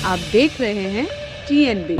आप देख रहे हैं TNB।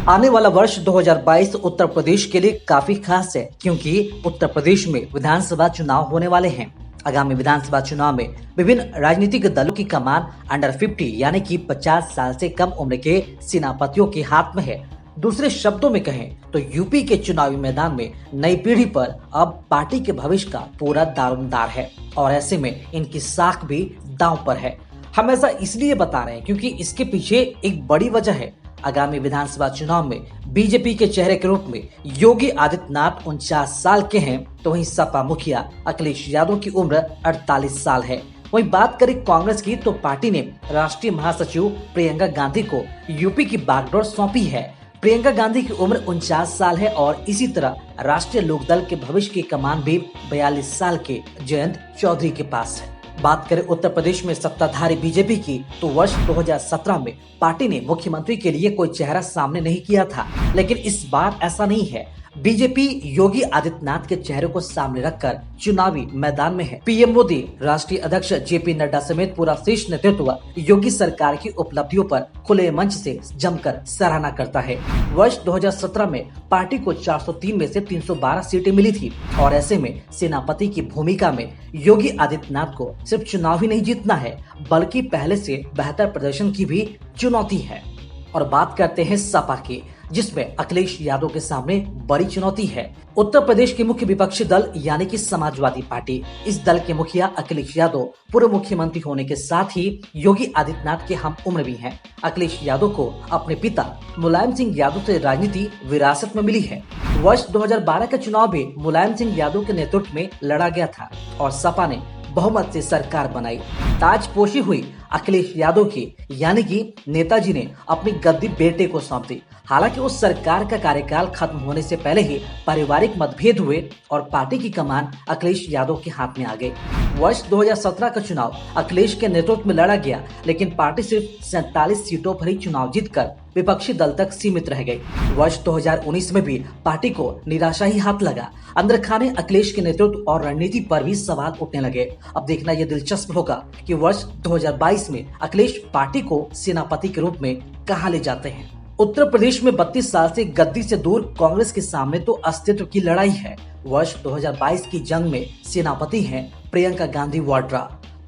आने वाला वर्ष 2022 उत्तर प्रदेश के लिए काफी खास है, क्योंकि उत्तर प्रदेश में विधानसभा चुनाव होने वाले हैं। आगामी विधानसभा चुनाव में विभिन्न राजनीतिक दलों की कमान अंडर 50 यानी कि 50 साल से कम उम्र के सेनापतियों के हाथ में है। दूसरे शब्दों में कहें तो यूपी के चुनावी मैदान में नई पीढ़ी पर अब पार्टी के भविष्य का पूरा दारोमदार है और ऐसे में इनकी साख भी दांव पर है। हम ऐसा इसलिए बता रहे हैं क्योंकि इसके पीछे एक बड़ी वजह है। आगामी विधानसभा चुनाव में बीजेपी के चेहरे के रूप में योगी आदित्यनाथ 49 साल के हैं, तो वहीं सपा मुखिया अखिलेश यादव की उम्र 48 साल है। वहीं बात करें कांग्रेस की तो पार्टी ने राष्ट्रीय महासचिव प्रियंका गांधी को यूपी की बागडोर सौंपी है। प्रियंका गांधी की उम्र 49 साल है और इसी तरह राष्ट्रीय लोकदल के भविष्य की कमान भी 42 साल के जयंत चौधरी के पास है। बात करें उत्तर प्रदेश में सत्ताधारी बीजेपी की तो वर्ष 2017 में पार्टी ने मुख्यमंत्री के लिए कोई चेहरा सामने नहीं किया था, लेकिन इस बार ऐसा नहीं है। बीजेपी योगी आदित्यनाथ के चेहरे को सामने रखकर चुनावी मैदान में है। पीएम मोदी, राष्ट्रीय अध्यक्ष जेपी नड्डा समेत पूरा शीर्ष नेतृत्व योगी सरकार की उपलब्धियों पर खुले मंच से जमकर सराहना करता है। वर्ष 2017 में पार्टी को 403 में से 312 सीटें मिली थी और ऐसे में सेनापति की भूमिका में योगी आदित्यनाथ को सिर्फ चुनाव ही नहीं जीतना है, बल्कि पहले से बेहतर प्रदर्शन की भी चुनौती है। और बात करते हैं सपा की, जिसमें अखिलेश यादव के सामने बड़ी चुनौती है। उत्तर प्रदेश के मुख्य विपक्षी दल यानी कि समाजवादी पार्टी, इस दल के मुखिया अखिलेश यादव पूर्व मुख्यमंत्री होने के साथ ही योगी आदित्यनाथ के हम उम्र भी हैं। अखिलेश यादव को अपने पिता मुलायम सिंह यादव से राजनीति विरासत में मिली है। वर्ष 2012 का चुनाव भी मुलायम सिंह यादव के नेतृत्व में लड़ा गया था और सपा ने बहुमत से सरकार बनाई। ताजपोशी हुई अखिलेश यादव की, यानी कि नेताजी ने अपनी गद्दी बेटे को सौंप दी। हालांकि उस सरकार का कार्यकाल खत्म होने से पहले ही पारिवारिक मतभेद हुए और पार्टी की कमान अखिलेश यादव के हाथ में आ गई। वर्ष 2017 का चुनाव अखिलेश के नेतृत्व में लड़ा गया, लेकिन पार्टी सिर्फ 47 सीटों पर ही चुनाव जीतकर विपक्षी दल तक सीमित रह गई। वर्ष 2019 में भी पार्टी को निराशा ही हाथ लगा। अंदर खाने अखिलेश के नेतृत्व और रणनीति पर भी सवाल उठने लगे। अब देखना यह दिलचस्प होगा कि वर्ष 2022 में अखिलेश पार्टी को सेनापति के रूप में कहां ले जाते हैं। उत्तर प्रदेश में 32 साल से गद्दी से दूर कांग्रेस के सामने तो अस्तित्व की लड़ाई है। वर्ष 2022 की जंग में सेनापति हैं प्रियंका गांधी वाड्रा।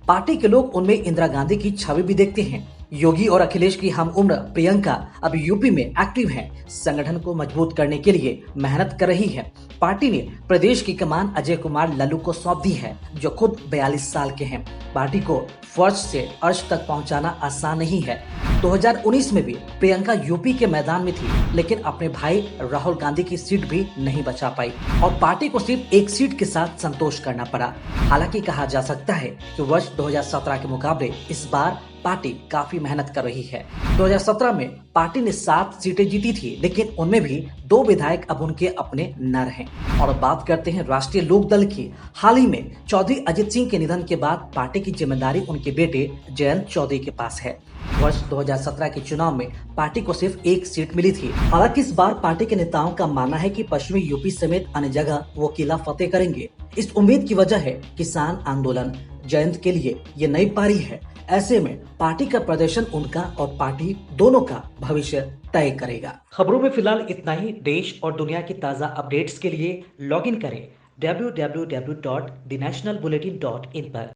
पार्टी के लोग उनमें इंदिरा गांधी की छवि भी देखते हैं। योगी और अखिलेश की हम उम्र प्रियंका अब यूपी में एक्टिव हैं, संगठन को मजबूत करने के लिए मेहनत कर रही है। पार्टी ने प्रदेश की कमान अजय कुमार लल्लू को सौंप दी है, जो खुद 42 साल के हैं। पार्टी को फर्श से अर्श तक पहुंचाना आसान नहीं है। 2019 में भी प्रियंका यूपी के मैदान में थी, लेकिन अपने भाई राहुल गांधी की सीट भी नहीं बचा पाई और पार्टी को सिर्फ एक सीट के साथ संतोष करना पड़ा। हालांकि कहा जा सकता है कि वर्ष 2017 के मुकाबले इस बार पार्टी काफी मेहनत कर रही है। 2017 में पार्टी ने 7 सीटें जीती थी, लेकिन उनमें भी 2 विधायक अब उनके अपने न रहे। और बात करते हैं राष्ट्रीय लोकदल की। हाल ही में चौधरी अजित सिंह के निधन के बाद पार्टी की जिम्मेदारी उनके बेटे जयंत चौधरी के पास है। वर्ष 2017 के चुनाव में पार्टी को सिर्फ 1 सीट मिली थी। हालांकि इस बार पार्टी के नेताओं का मानना है कि पश्चिमी यूपी समेत अन्य जगह वो किला फतेह करेंगे। इस उम्मीद की वजह है किसान आंदोलन। जयंत के लिए ये नई पारी है। ऐसे में पार्टी का प्रदर्शन उनका और पार्टी दोनों का भविष्य तय करेगा। खबरों में फिलहाल इतना ही। देश और दुनिया की ताज़ा अपडेट्स के लिए लॉगिन करें www.thenationalbulletin.in पर।